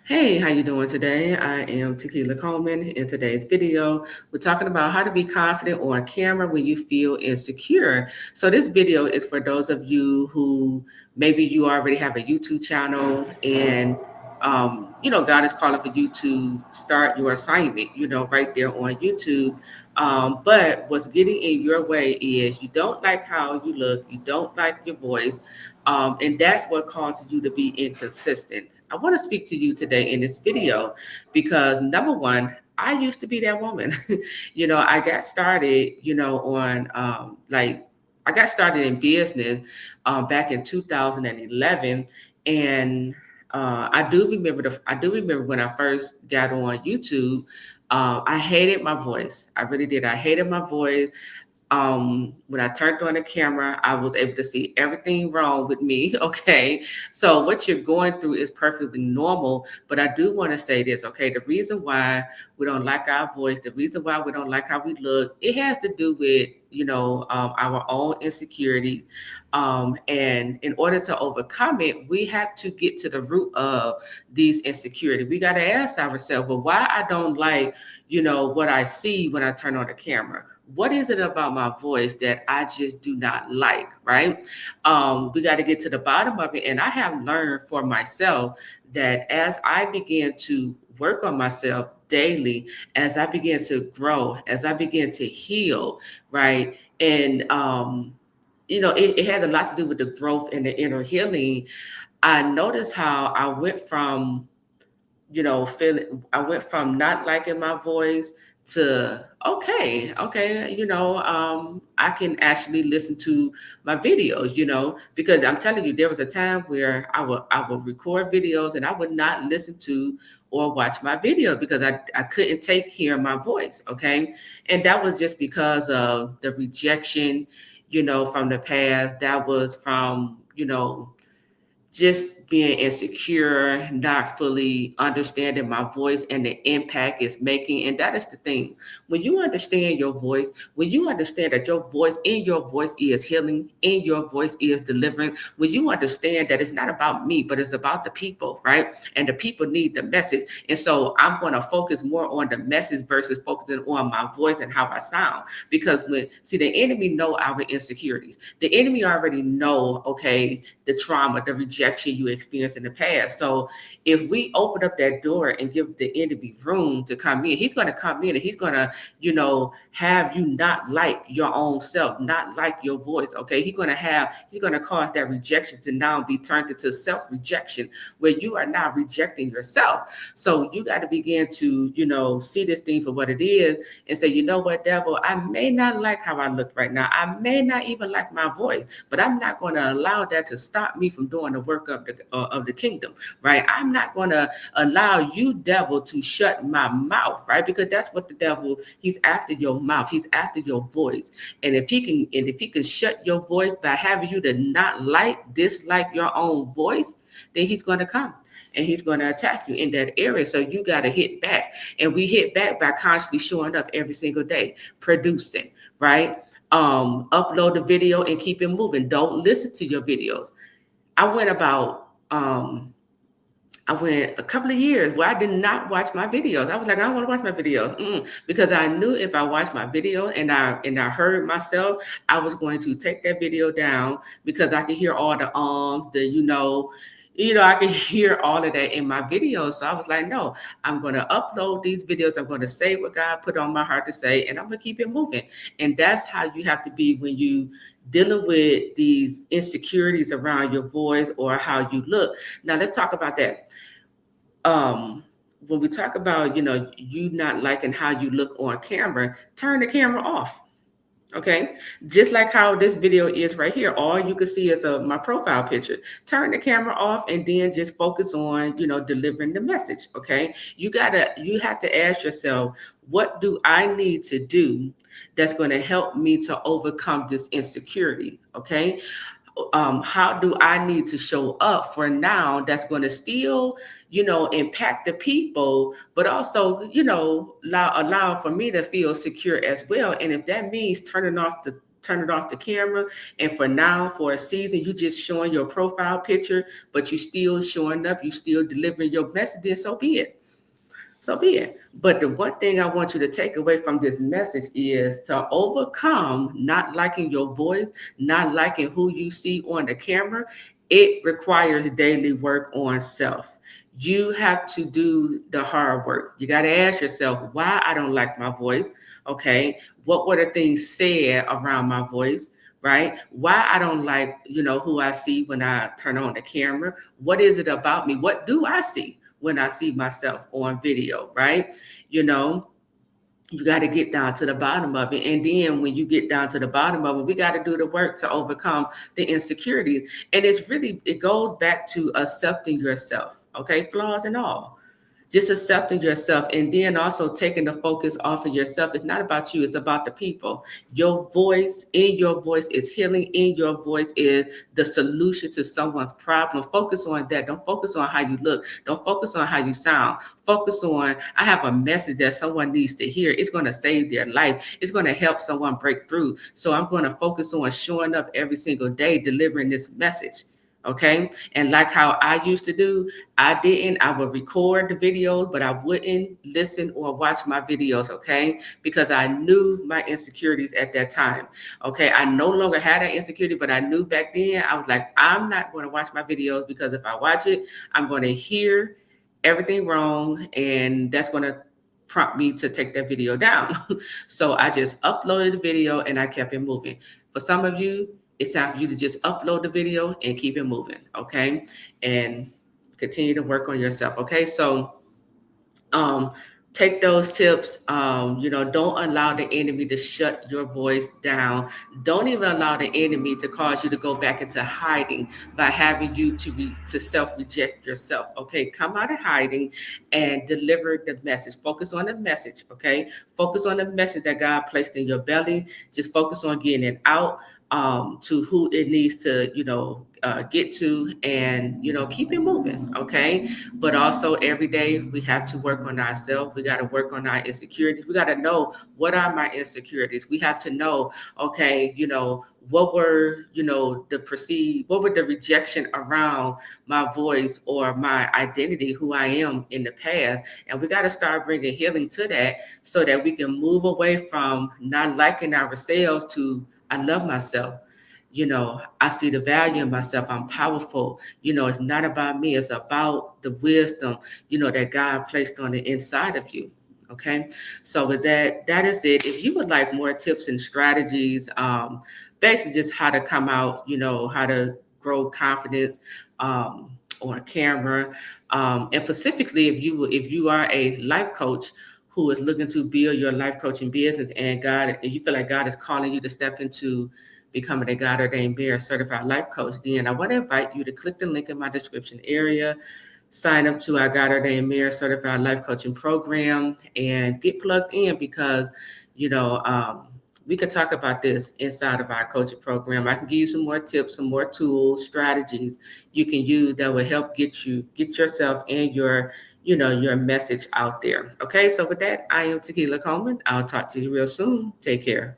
Hey, how you doing today? I am Tequila Coleman. In today's video, we're talking about how to be confident on camera when you feel insecure. So this video is for those of you who maybe you already have a YouTube channel and God is calling for you to start your assignment, right there on YouTube. But what's getting in your way is you don't like how you look, you don't like your voice, and that's what causes you to be inconsistent. I want to speak to you today in this video because number one, I used to be that woman. I got started, on I got started in business back in 2011, and I do remember when I first got on YouTube. I hated my voice. I really did. I hated my voice. When I turned on the camera, I was able to see everything wrong with me. Okay. So what you're going through is perfectly normal. But I do want to say this, okay? The reason why we don't like our voice, the reason why we don't like how we look, it has to do with, our own insecurity. And in order to overcome it, we have to get to the root of these insecurity. We got to ask ourselves, well, why I don't like, what I see when I turn on the camera? What is it about my voice that I just do not like, right? We got to get to the bottom of it. And I have learned for myself that as I begin to work on myself daily, as I begin to grow, as I begin to heal, right? And, it had a lot to do with the growth and the inner healing. I noticed how I went from not liking my voice to okay, I can actually listen to my videos, because I'm telling you, there was a time where I would record videos and I would not listen to or watch my video because I couldn't take hearing my voice, okay? And that was just because of the rejection, from the past. That was from, just being insecure, not fully understanding my voice and the impact it's making. And that is the thing. When you understand your voice, when you understand that your voice is healing, in your voice is delivering, when you understand that it's not about me, but it's about the people, right? And the people need the message. And so I'm going to focus more on the message versus focusing on my voice and how I sound. Because the enemy know our insecurities. The enemy already know, okay, the trauma, the rejection you experienced in the past. So if we open up that door and give the enemy room to come in, he's going to come in and he's going to, have you not like your own self, not like your voice. Okay. He's going to cause that rejection to now be turned into self-rejection where you are now rejecting yourself. So you got to begin to, see this thing for what it is and say, you know what, devil, I may not like how I look right now. I may not even like my voice, but I'm not going to allow that to stop me from doing the work of the kingdom, right? I'm not going to allow you, devil, to shut my mouth, right? Because that's what the devil, he's after your mouth, he's after your voice. And if he can shut your voice by having you to not dislike your own voice, then he's going to come and he's going to attack you in that area. So you got to hit back. And we hit back by constantly showing up every single day, producing, right? Upload the video and keep it moving. Don't listen to your videos. I went about I went a couple of years where I did not watch my videos. I was like, I don't want to watch my videos because I knew if I watched my video and I heard myself, I was going to take that video down because I could hear all I could hear all of that in my videos. So I was like, no, I'm going to upload these videos. I'm going to say what God put on my heart to say, and I'm going to keep it moving. And that's how you have to be when you dealing with these insecurities around your voice or how you look. Now let's talk about that. When we talk about, you not liking how you look on camera, turn the camera off. Okay, just like how this video is right here, all you can see is my profile picture. Turn the camera off and then just focus on, delivering the message. Okay, you have to ask yourself, what do I need to do that's going to help me to overcome this insecurity? Okay, how do I need to show up for now that's going to still, impact the people, but also, allow for me to feel secure as well. And if that means turning off turning off the camera, and for now, for a season, you just showing your profile picture, but you still showing up, you still delivering your message, then so be it. So be it. But the one thing I want you to take away from this message is to overcome not liking your voice, not liking who you see on the camera. It requires daily work on self. You have to do the hard work. You got to ask yourself why I don't like my voice. Okay. What were the things said around my voice? Right? Why I don't like, who I see when I turn on the camera. What is it about me? What do I see when I see myself on video, right? You know, you got to get down to the bottom of it. And then when you get down to the bottom of it, we got to do the work to overcome the insecurities. And it goes back to accepting yourself, okay? Flaws and all, just accepting yourself, and then also taking the focus off of yourself. It's not about you, it's about the people. Your voice, in your voice is healing, in your voice is the solution to someone's problem. Focus on that. Don't focus on how you look, don't focus on how you sound. Focus on, I have a message that someone needs to hear. It's going to save their life, it's going to help someone break through. So I'm going to focus on showing up every single day delivering this message. Okay. And like how I used to do, I would record the videos, but I wouldn't listen or watch my videos. Okay. Because I knew my insecurities at that time. Okay. I no longer had that insecurity, but I knew back then I was like, I'm not going to watch my videos because if I watch it, I'm going to hear everything wrong. And that's going to prompt me to take that video down. So I just uploaded the video and I kept it moving. For some of you, it's time for you to just upload the video and keep it moving, okay? And continue to work on yourself, okay? So take those tips. Don't allow the enemy to shut your voice down. Don't even allow the enemy to cause you to go back into hiding by having you to self-reject yourself. Okay, come out of hiding and deliver the message. Focus on the message. Okay, focus on the message that God placed in your belly. Just focus on getting it out to who it needs to, get to, and keep it moving. Okay, but also every day we have to work on ourselves. We got to work on our insecurities. We got to know what are my insecurities. We have to know, okay, what were, what were the rejection around my voice or my identity, who I am in the past. And we got to start bringing healing to that so that we can move away from not liking ourselves to, I love myself. I see the value in myself. I'm powerful. It's not about me. It's about the wisdom, that God placed on the inside of you. Okay. So with that, that is it. If you would like more tips and strategies, basically just how to come out, how to grow confidence on camera. And specifically, if you are a life coach who is looking to build your life coaching business, and you feel like God is calling you to step into becoming a God ordained bear certified life coach, then I want to invite you to click the link in my description area, sign up to our God ordained bear certified life coaching program, and get plugged in because, we could talk about this inside of our coaching program. I can give you some more tips, some more tools, strategies you can use that will help get yourself and your message out there. Okay, so with that, I am Takiya Coleman. I'll talk to you real soon. Take care.